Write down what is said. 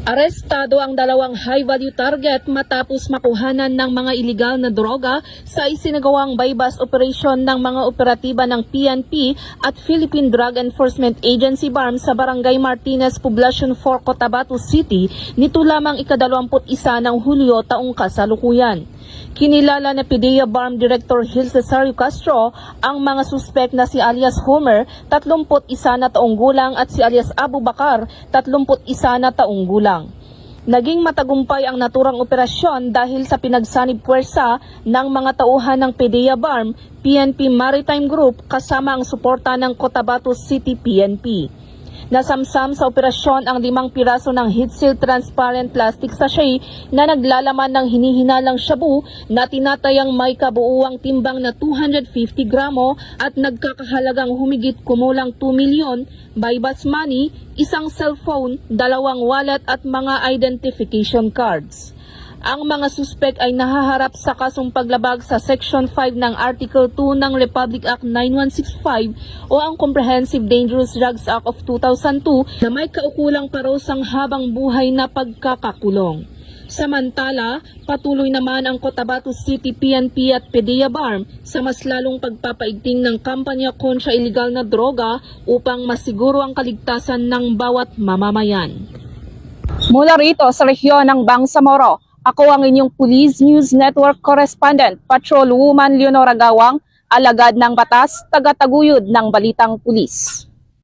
Arestado ang dalawang high-value target matapos makuhanan ng mga iligal na droga sa isinagawang bypass operation ng mga operatiba ng PNP at Philippine Drug Enforcement Agency BARM sa Barangay Martinez, Poblacion 4, Cotabato City nito lamang ika-21 ng Hulyo taong kasalukuyan. Kinilala na PDEA BARM Director Gil Cesario Castro ang mga suspek na si alias Homer, 31 na taong gulang at si alias Abu Bakar, 31 na taong gulang. Naging matagumpay ang naturang operasyon dahil sa pinagsanib puwersa ng mga tauhan ng PDEA BARM, PNP Maritime Group kasama ang suporta ng Cotabato City PNP. Nasamsam sa operasyon ang 5 piraso ng heat-sealed transparent plastic sachet na naglalaman ng hinihinalang shabu na tinatayang may kabuuang timbang na 250 gramo at nagkakahalagang humigit kumulang 2 milyon, bypass money, isang cellphone, 2 wallet at mga identification cards. Ang mga suspek ay nahaharap sa kasong paglabag sa Section 5 ng Article 2 ng Republic Act 9165 o ang Comprehensive Dangerous Drugs Act of 2002 na may kaukulang parusang habang buhay na pagkakakulong. Samantala, patuloy naman ang Cotabato City PNP at PDEA BARM sa mas lalong pagpapaigting ng kampanya kontra iligal na droga upang masiguro ang kaligtasan ng bawat mamamayan. Mula rito sa rehiyon ng Bangsamoro, ako ang inyong Police News Network Correspondent, Patrolwoman Leonora Gawang, alagad ng batas, tagataguyod ng balitang pulis.